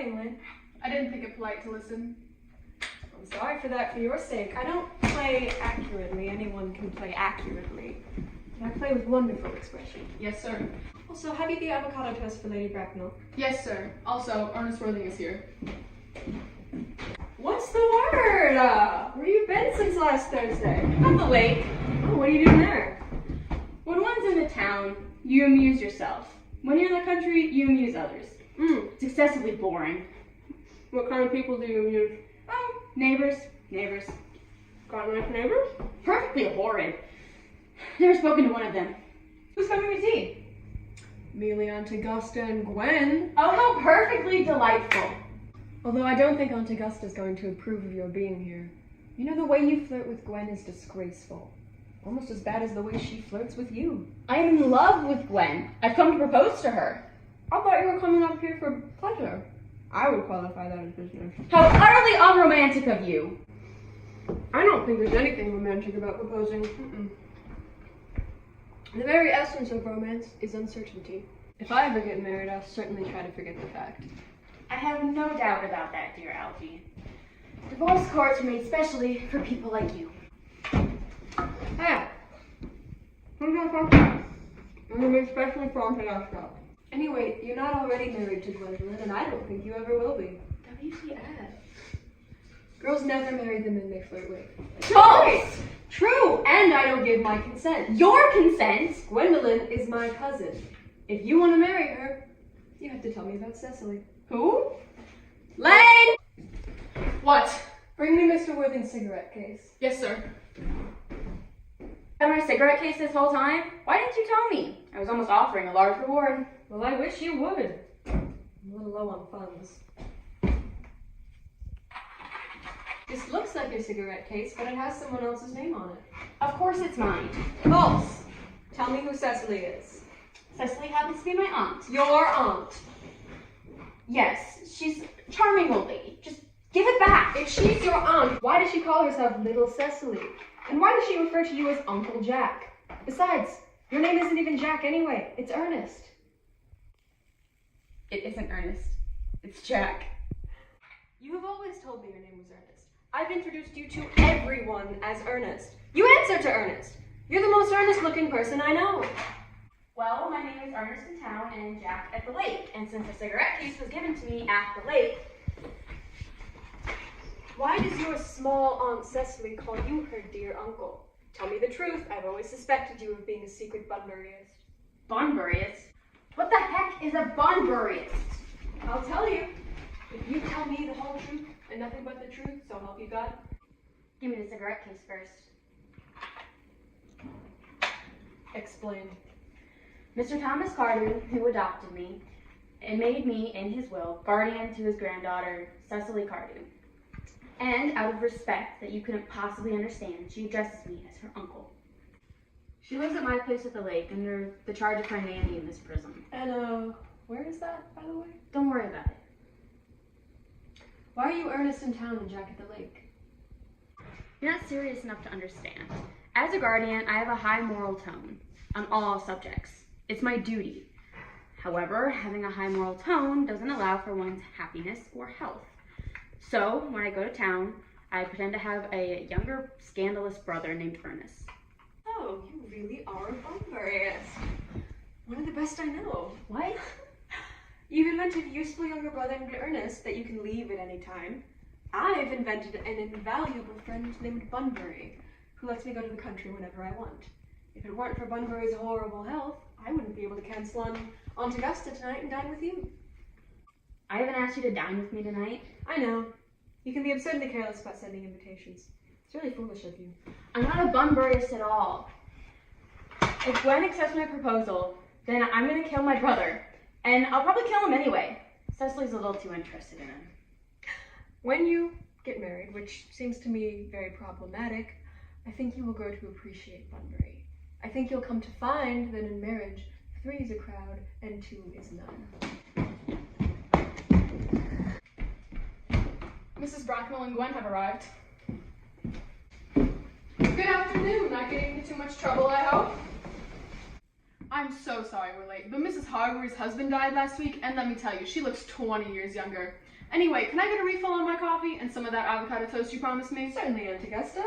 playing, Lynn? I didn't think it polite to listen. I'm sorry for that for your sake. I don't play accurately. Anyone can play accurately. But I play with wonderful expression. Yes, sir. Also, have you the avocado toast for Lady Bracknell? Yes, sir. Also, Earnest Worthing is here. What's the word? Where you been since last Thursday? At the lake. Oh, what are you doing there? When one's in the town, you amuse yourself. When you're in the country, you amuse others. It's excessively boring. What kind of people do you amuse? Oh, neighbors. Got nice neighbors? Perfectly horrid. Never spoken to one of them. Who's coming to tea? Merely Aunt Augusta and Gwen. Oh, how perfectly delightful. Although I don't think Aunt Augusta's going to approve of your being here. You know, the way you flirt with Gwen is disgraceful. Almost as bad as the way she flirts with you. I am in love with Gwen. I've come to propose to her. I thought you were coming up here for pleasure. I would qualify that as business. How utterly unromantic of you. I don't think there's anything romantic about proposing. The very essence of romance is uncertainty. If I ever get married, I'll certainly try to forget the fact. I have no doubt about that, dear Alfie. Divorce courts are made specially for people like you. Hey! I'm gonna be especially for Aunt Augusta. Anyway, you're not already married to Gwendolyn, and I don't think you ever will be. WTF. Girls never marry the men they flirt with. False! True, and I don't give my consent. Your consent? Gwendolyn is my cousin. If you want to marry her, you have to tell me about Cecily. Who? Lane! What? Bring me Mr. Worthing's cigarette case. Yes, sir. Had my cigarette case this whole time? Why didn't you tell me? I was almost offering a large reward. Well, I wish you would. I'm a little low on funds. This looks like your cigarette case, but it has someone else's name on it. Of course it's mine. False. Tell me who Cecily is. Cecily happens to be my aunt. Your aunt. Yes, she's a charming old lady. Just give it back. If she's your aunt, why does she call herself Little Cecily? And why does she refer to you as Uncle Jack? Besides, your name isn't even Jack anyway. It's Ernest. It isn't Ernest. It's Jack. You have always told me your name was Ernest. I've introduced you to everyone as Ernest. You answer to Ernest. You're the most earnest-looking person I know. Well, my name is Ernest in town and Jack at the lake. And since the cigarette case was given to me at the lake, why does your small Aunt Cecily call you her dear uncle? Tell me the truth. I've always suspected you of being a secret Bunburyist. Bunburyist? What the heck is a Bunburyist? I'll tell you. If you tell me the whole truth and nothing but the truth, so help you God. Give me the cigarette case first. Explain. Mr. Thomas Cardew, who adopted me, and made me, in his will, guardian to his granddaughter, Cecily Cardew. And out of respect that you couldn't possibly understand, she addresses me as her uncle. She lives at my place at the lake under the charge of her nanny in this prison. And, where is that, by the way? Don't worry about it. Why are you Ernest in town and Jack at the lake? You're not serious enough to understand. As a guardian, I have a high moral tone on all subjects. It's my duty. However, having a high moral tone doesn't allow for one's happiness or health. So, when I go to town, I pretend to have a younger, scandalous brother named Earnest. Oh, you really are a Bunburyist. One of the best I know. What? You've invented a useful younger brother named Ernest that you can leave at any time. I've invented an invaluable friend named Bunbury, who lets me go to the country whenever I want. If it weren't for Bunbury's horrible health, I wouldn't be able to cancel on Aunt Augusta tonight and dine with you. I haven't asked you to dine with me tonight. I know. You can be absurdly careless about sending invitations. It's really foolish of you. I'm not a Bunburyist at all. If Gwen accepts my proposal, then I'm going to kill my brother. And I'll probably kill him anyway. Cecily's a little too interested in him. When you get married, which seems to me very problematic, I think you will grow to appreciate Bunbury. I think you'll come to find that in marriage, 3 is a crowd and 2 is none. Mrs. Bracknell and Gwen have arrived. Good afternoon. Not getting into too much trouble, I hope? I'm so sorry we're late, but Mrs. Hargreaves' husband died last week, and let me tell you, she looks 20 years younger. Anyway, can I get a refill on my coffee and some of that avocado toast you promised me? Certainly, Aunt Augusta.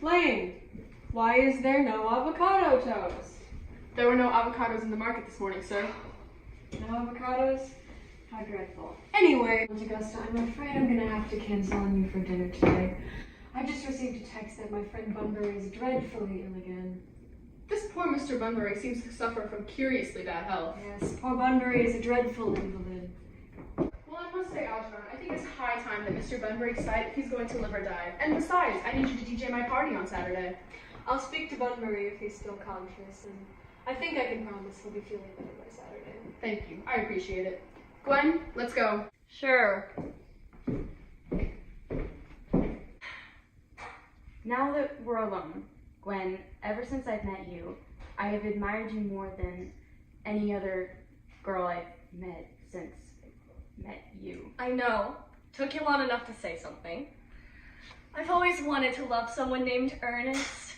Lane, why is there no avocado toast? There were no avocados in the market this morning, sir. No avocados? How dreadful. Anyway, Aunt Augusta, I'm afraid I'm gonna have to cancel on you for dinner today. I just received a text that my friend Bunbury is dreadfully ill again. This poor Mr. Bunbury seems to suffer from curiously bad health. Yes, poor Bunbury is a dreadful invalid. Well, I must say, Algernon, I think it's high time that Mr. Bunbury decide if he's going to live or die. And besides, I need you to DJ my party on Saturday. I'll speak to Bunbury if he's still conscious, and I think I can promise he'll be feeling better by Saturday. Thank you. I appreciate it. Gwen, let's go. Sure. Now that we're alone, Gwen, ever since I've met you, I have admired you more than any other girl I've met since I met you. I know. Took you long enough to say something. I've always wanted to love someone named Ernest.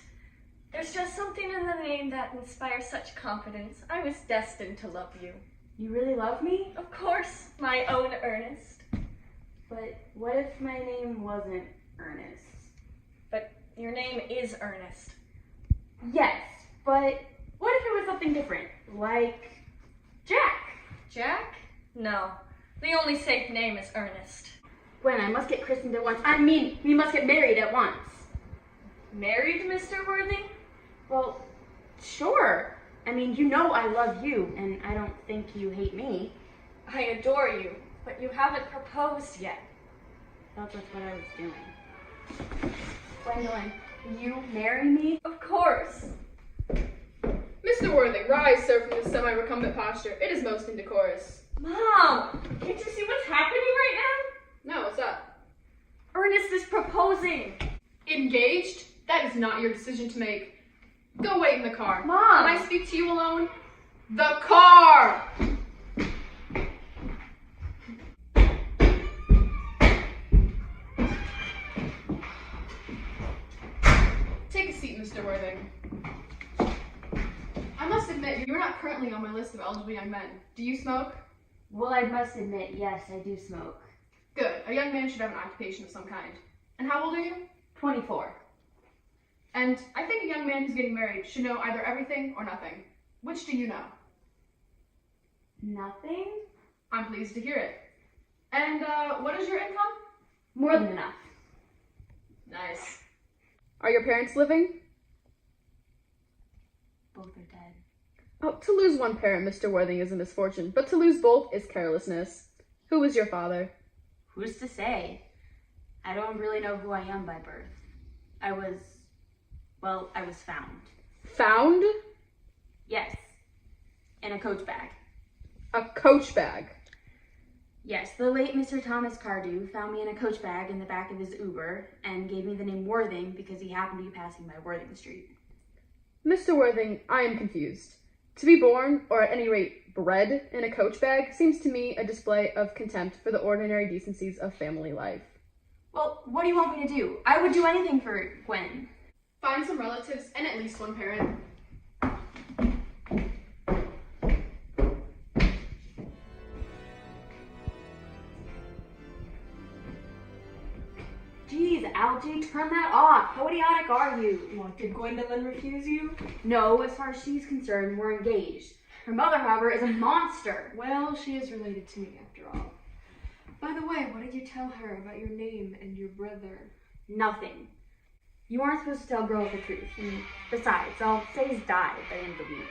There's just something in the name that inspires such confidence. I was destined to love you. You really love me? Of course, my own Ernest. But what if my name wasn't Ernest? But your name is Ernest. Yes, but what if it was something different? Like Jack? Jack? No. The only safe name is Ernest. Gwen, I must get christened at once. I mean, we must get married at once. Married, Mr. Worthing? Well, sure. I mean, you know I love you, and I don't think you hate me. I adore you, but you haven't proposed yet. That's what I was doing. Gwendolyn, will you marry me? Of course. Mr. Worthing, rise, sir, from this semi-recumbent posture. It is most indecorous. Mom, can't you see what's happening right now? No, what's up? Ernest is proposing. Engaged? That is not your decision to make. Go wait in the car. Mom! Can I speak to you alone? The car! Take a seat, Mr. Worthing. I must admit, you're not currently on my list of eligible young men. Do you smoke? Well, I must admit, yes, I do smoke. Good. A young man should have an occupation of some kind. And how old are you? 24. And I think a young man who's getting married should know either everything or nothing. Which do you know? Nothing? I'm pleased to hear it. And what is your income? More than enough. Nice. Are your parents living? Both are dead. Oh, to lose one parent, Mr. Worthing, is a misfortune, but to lose both is carelessness. Who was your father? Who's to say? I don't really know who I am by birth. I was found. Found? Yes. In a coach bag. A coach bag. Yes, the late Mr. Thomas Cardew found me in a coach bag in the back of his Uber and gave me the name Worthing because he happened to be passing by Worthing Street. Mr. Worthing, I am confused. To be born, or at any rate bred, in a coach bag seems to me a display of contempt for the ordinary decencies of family life. Well, what do you want me to do? I would do anything for Gwen. Find some relatives and at least one parent. Jeez, Algie, turn that off. How idiotic are you? What, did Gwendolyn refuse you? No, as far as she's concerned, we're engaged. Her mother, however, is a monster. Well, she is related to me after all. By the way, what did you tell her about your name and your brother? Nothing. You aren't supposed to tell girls the truth. And besides, I'll say he's died by the end of the week.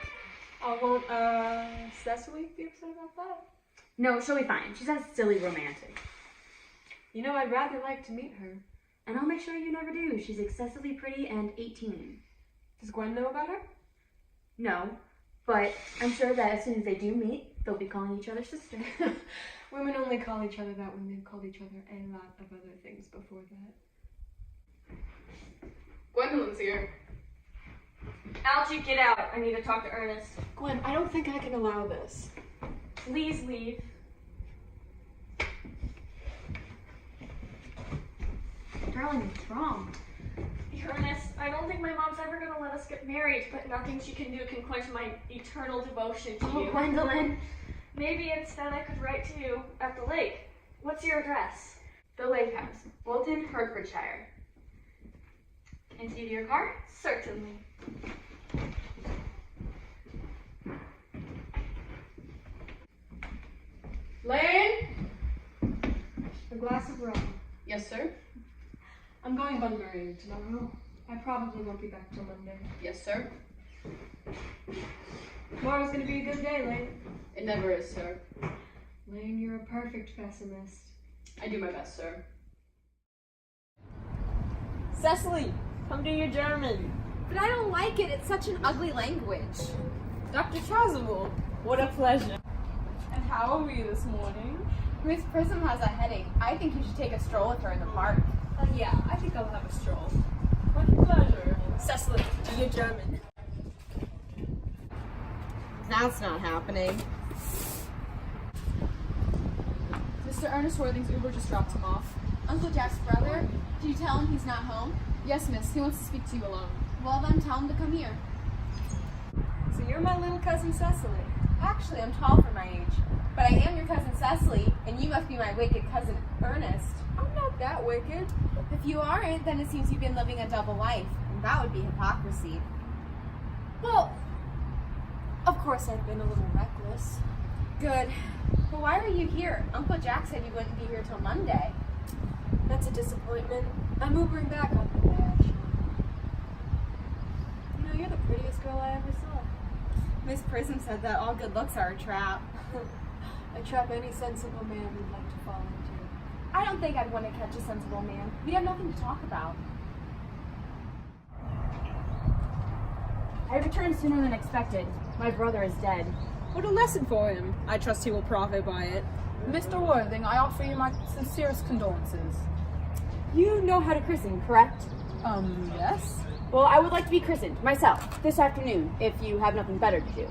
Oh, won't, Cecily be upset about that? No, she'll be fine. She's that silly romantic. You know, I'd rather like to meet her. And I'll make sure you never do. She's excessively pretty and 18. Does Gwen know about her? No, but I'm sure that as soon as they do meet, they'll be calling each other sister. Women only call each other that when they've called each other a lot of other things before that. Gwendolyn's here. Algie, get out. I need to talk to Ernest. Gwen, I don't think I can allow this. Please leave. Darling, what's wrong? You Ernest, I don't think my mom's ever gonna let us get married, but nothing she can do can quench my eternal devotion to you. Gwendolyn. Maybe instead I could write to you at the lake. What's your address? The Lake House, Bolton, Hertfordshire. Can I see to your car? Certainly. Lane? A glass of rum. Yes, sir. I'm going Bunbury tomorrow. I probably won't be back till Monday. Yes, sir. Tomorrow's gonna be a good day, Lane. It never is, sir. Lane, you're a perfect pessimist. I do my best, sir. Cecily, come do your German. But I don't like it. It's such an ugly language. Dr. Chasuble, what a pleasure. And how are we this morning? Miss Prism has a headache. I think you should take a stroll with her in the park. Yeah, I think I'll have a stroll. What a pleasure. Cecily, do your German. That's not happening. Mr. Ernest Worthing's Uber just dropped him off. Uncle Jack's brother? Did you tell him he's not home? Yes, miss. He wants to speak to you alone. Well, then tell him to come here. So you're my little cousin Cecily. Actually, I'm tall for my age. But I am your cousin Cecily, and you must be my wicked cousin Ernest. I'm not that wicked. If you aren't, then it seems you've been living a double life, and that would be hypocrisy. Well, of course I've been a little reckless. Good. But why are you here? Uncle Jack said you wouldn't be here till Monday. That's a disappointment. I'm Ubering back on Monday, actually. You know, you're the prettiest girl I ever saw. Miss Prism said that all good looks are a trap. I trap any sensible man would like to fall into. I don't think I'd want to catch a sensible man. We'd have nothing to talk about. I returned sooner than expected. My brother is dead. What a lesson for him. I trust he will profit by it. Mr. Worthing, I offer you my sincerest condolences. You know how to christen, correct? Yes? Well, I would like to be christened, myself, this afternoon, if you have nothing better to do.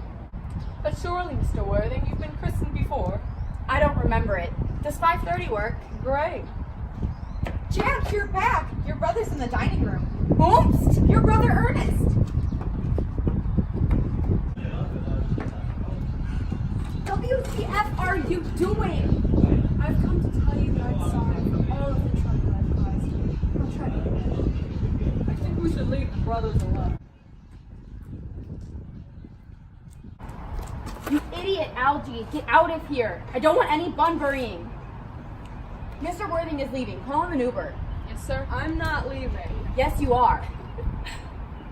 But surely, Mr. Worthing, you've been christened before. I don't remember it. Does 5:30 work? Great. Jack, you're back! Your brother's in the dining room. Oops! Your brother Ernest! WTF are you doing? I've come to tell you that I'm sorry for all of the trouble I've caused you. I'll try to get better. I think we should leave the brothers alone. You idiot, Algie, get out of here. I don't want any Bunburying. Mr. Worthing is leaving. Call him an Uber. Yes, sir. I'm not leaving. Yes, you are.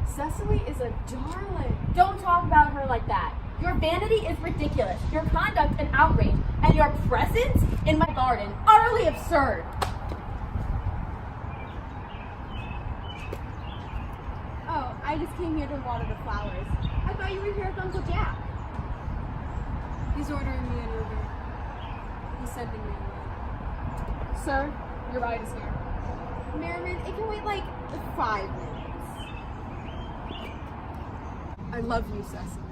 Cecily is a darling. Don't talk about her like that. Your vanity is ridiculous, your conduct an outrage, and your presence in my garden utterly absurd. Oh, I just came here to water the flowers. I thought you were here with Uncle Jack. He's ordering me an Uber. He's sending me away. Sir, your ride is here. Merriman, it can wait like 5 minutes. I love you, Cecily.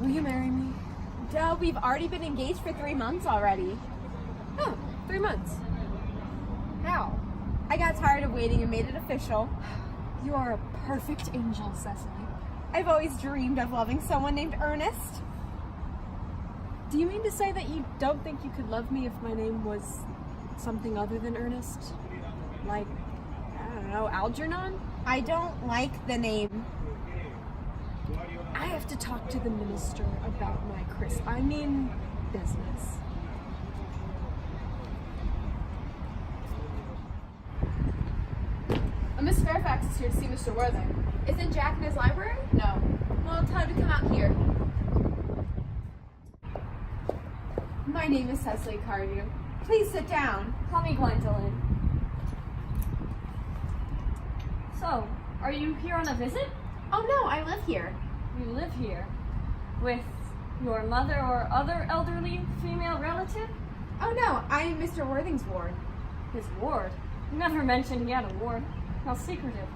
Will you marry me? Duh, we've already been engaged for 3 months already. Oh, 3 months. How? I got tired of waiting and made it official. You are a perfect angel, Cecily. I've always dreamed of loving someone named Ernest. Do you mean to say that you don't think you could love me if my name was something other than Ernest? Like, I don't know, Algernon? I don't like the name. I have to talk to the minister about my business. Miss Fairfax is here to see Mr. Worthing. Isn't Jack in his library? No. Well, tell him to come out here. My name is Cecily Cardew. Please sit down. Call me Gwendolyn. So, are you here on a visit? Oh no, I live here. You live here with your mother or other elderly female relative? Oh no, I'm Mr. Worthing's ward. His ward? You never mentioned he had a ward. How secretive.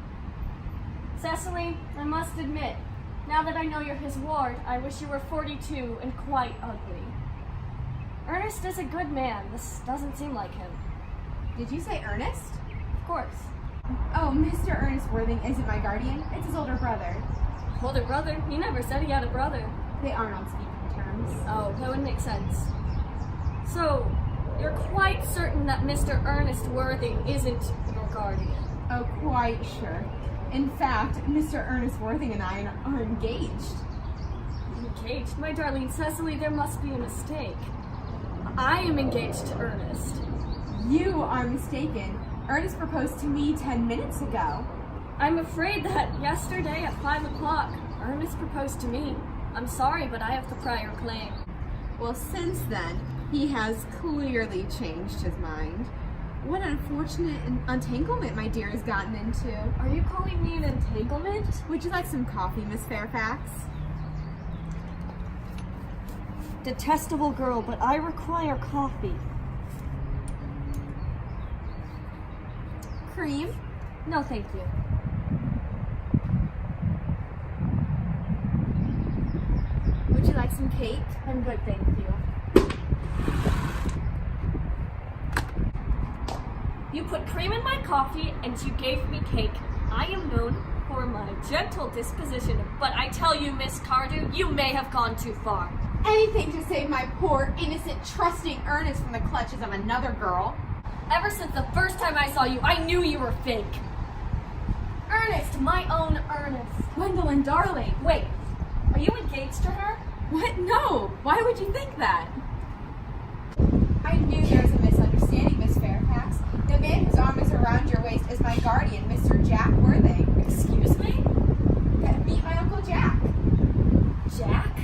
Cecily, I must admit, now that I know you're his ward, I wish you were 42 and quite ugly. Ernest is a good man. This doesn't seem like him. Did you say Ernest? Of course. Oh, Mr. Ernest Worthing isn't my guardian. It's his older brother. Older brother? He never said he had a brother. They aren't on speaking terms. Oh, that would make sense. So, you're quite certain that Mr. Ernest Worthing isn't your guardian? Oh, quite sure. In fact, Mr. Ernest Worthing and I are engaged. Engaged? My darling Cecily, there must be a mistake. I am engaged to Ernest. You are mistaken. Ernest proposed to me 10 minutes ago. I'm afraid that yesterday at 5 o'clock, Ernest proposed to me. I'm sorry, but I have the prior claim. Well, since then, he has clearly changed his mind. What unfortunate entanglement my dear has gotten into. Are you calling me an entanglement? Would you like some coffee, Miss Fairfax? Detestable girl, but I require coffee. Cream? No, thank you. Would you like some cake? I'm good, thank you. You put cream in my coffee and you gave me cake. I am known for my gentle disposition, but I tell you, Miss Cardew, you may have gone too far. Anything to save my poor, innocent, trusting Ernest from the clutches of another girl. Ever since the first time I saw you, I knew you were fake. Ernest, my own Ernest. Gwendolyn, darling. Wait, are you engaged to her? What? No. Why would you think that? I knew there was a misunderstanding, Miss Fairfax. The man whose arm is around your waist is my guardian, Mr. Jack Worthing. Excuse me? Meet my Uncle Jack. Jack?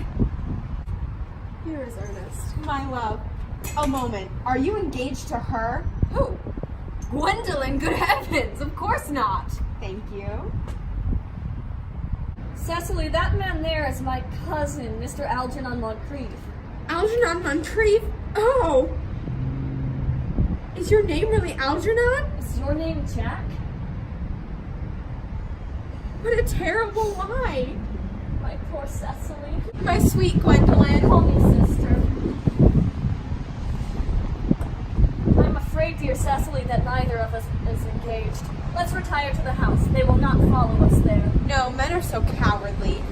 Here is Ernest. My love. A moment. Are you engaged to her? Who? Gwendolyn, good heavens. Of course not. Thank you. Cecily, that man there is my cousin, Mr. Algernon Moncrief. Algernon Moncrief? Oh. Is your name really Algernon? Is your name Jack? What a terrible lie. My poor Cecily. My sweet Gwendolyn. Call me sister. I'm afraid, dear Cecily, that neither of us is engaged. Let's retire to the house. They will not follow us there. No, men are so cowardly.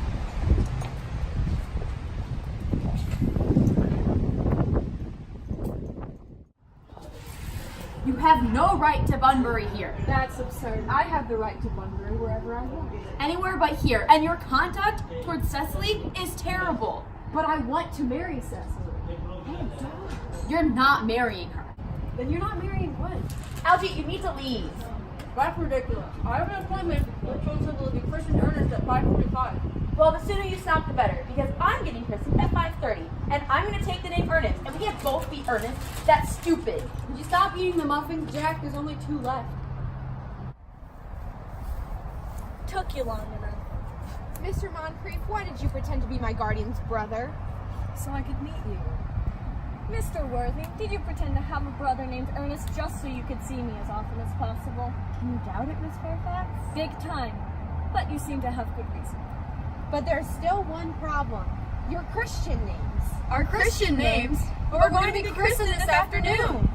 You have no right to Bunbury here. That's absurd. I have the right to Bunbury wherever I want. Anywhere but here. And your conduct towards Cecily is terrible. But I want to marry Cecily. You're not marrying her. Then you're not marrying what? Algie, you need to leave. That's ridiculous. I have an appointment with Joseph will be christened Earnest at 5:45. Well, the sooner you stop, the better, because I'm getting christened at 5:30, and I'm going to take the name Ernest, and we can't both be Ernest. That's stupid. Would you stop eating the muffins, Jack? There's only 2 left. Took you long enough. Mr. Moncrief, why did you pretend to be my guardian's brother? So I could meet you. Mr. Worthing, did you pretend to have a brother named Ernest just so you could see me as often as possible? Can you doubt it, Miss Fairfax? Big time. But you seem to have good reason. But there's still one problem. Your Christian names. Our Christian names? But we're going to be christened this afternoon.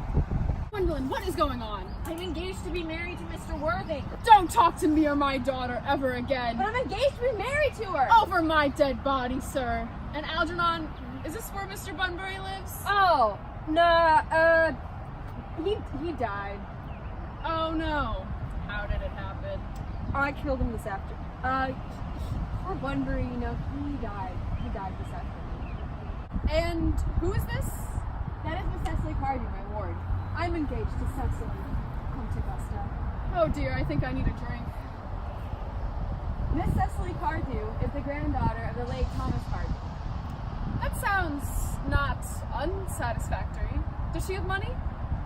Gwendolyn, what is going on? I'm engaged to be married to Mr. Worthing. Don't talk to me or my daughter ever again. But I'm engaged to be married to her. Over my dead body, sir. And Algernon, is this where Mr. Bunbury lives? Oh, nah, he died. Oh no. How did it happen? I killed him this afternoon. Poor Bunbury, you know, he died. He died this afternoon. And who is this? That is Miss Cecily Cardew, my ward. I'm engaged to Cecily. Come to Augusta. Oh dear, I think I need a drink. Miss Cecily Cardew is the granddaughter of the late Thomas Cardew. That sounds not unsatisfactory. Does she have money?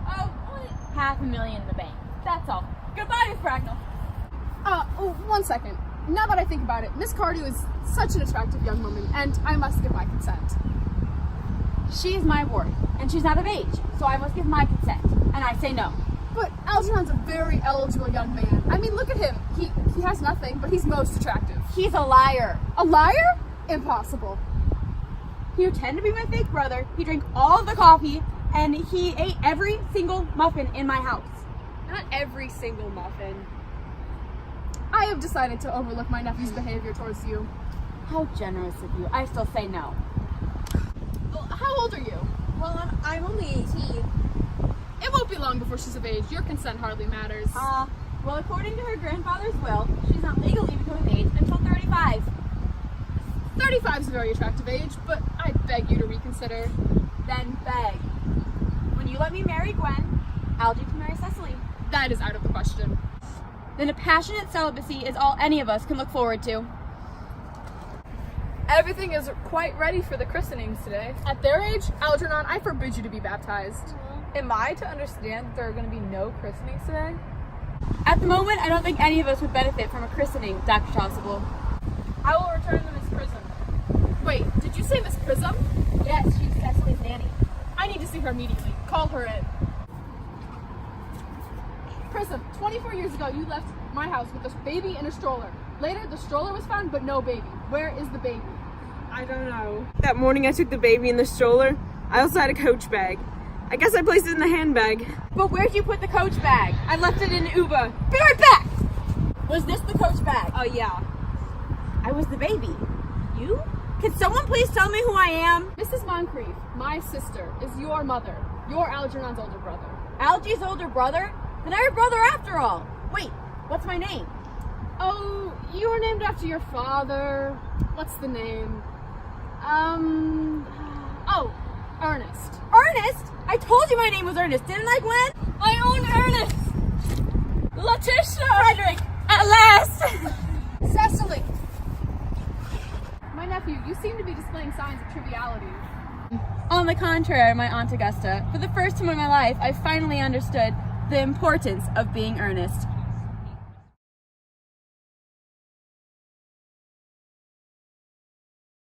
Oh, only $500,000 in the bank. That's all. Goodbye, Miss Bracknell. Oh, 1 second. Now that I think about it, Miss Cardew is such an attractive young woman, and I must give my consent. She is my ward, and she's not of age, so I must give my consent. And I say no. But Algernon's a very eligible young man. I mean, look at him. He has nothing, but he's most attractive. He's a liar. A liar? Impossible. He pretended to be my fake brother. He drank all of the coffee, and he ate every single muffin in my house. Not every single muffin. I have decided to overlook my nephew's behavior towards you. How generous of you. I still say no. Well, how old are you? Well, I'm only 18. It won't be long before she's of age. Your consent hardly matters. Well, according to her grandfather's will, she's not legally becoming age until 35. 35 is a very attractive age, but I beg you to reconsider. Then beg. When you let me marry Gwen, Algie can marry Cecily. That is out of the question. Then a passionate celibacy is all any of us can look forward to. Everything is quite ready for the christenings today. At their age, Algernon, I forbid you to be baptized. Am I to understand that there are going to be no christenings today? At the moment, I don't think any of us would benefit from a christening, Dr. Chasuble. I will return to Miss Prism. Wait, did you say Miss Prism? Yes, she's Cecily's nanny. I need to see her immediately. Call her in. Prism, 24 years ago, you left my house with a baby in a stroller. Later, the stroller was found, but no baby. Where is the baby? I don't know. That morning I took the baby in the stroller. I also had a Coach bag. I guess I placed it in the handbag. But where'd you put the Coach bag? I left it in Uber. Be right back! Was this the Coach bag? Oh yeah. I was the baby. You? Can someone please tell me who I am? Mrs. Moncrief, my sister, is your mother. You're Algernon's older brother. Algie's older brother? Then I'm her brother after all. Wait, what's my name? Oh, you were named after your father. What's the name? Oh, Earnest. Ernest? I told you my name was Ernest, didn't I, Gwen? My own Ernest! Letitia! Frederick, at last! Cecily! My nephew, you seem to be displaying signs of triviality. On the contrary, my Aunt Augusta, for the first time in my life, I finally understood the importance of being earnest.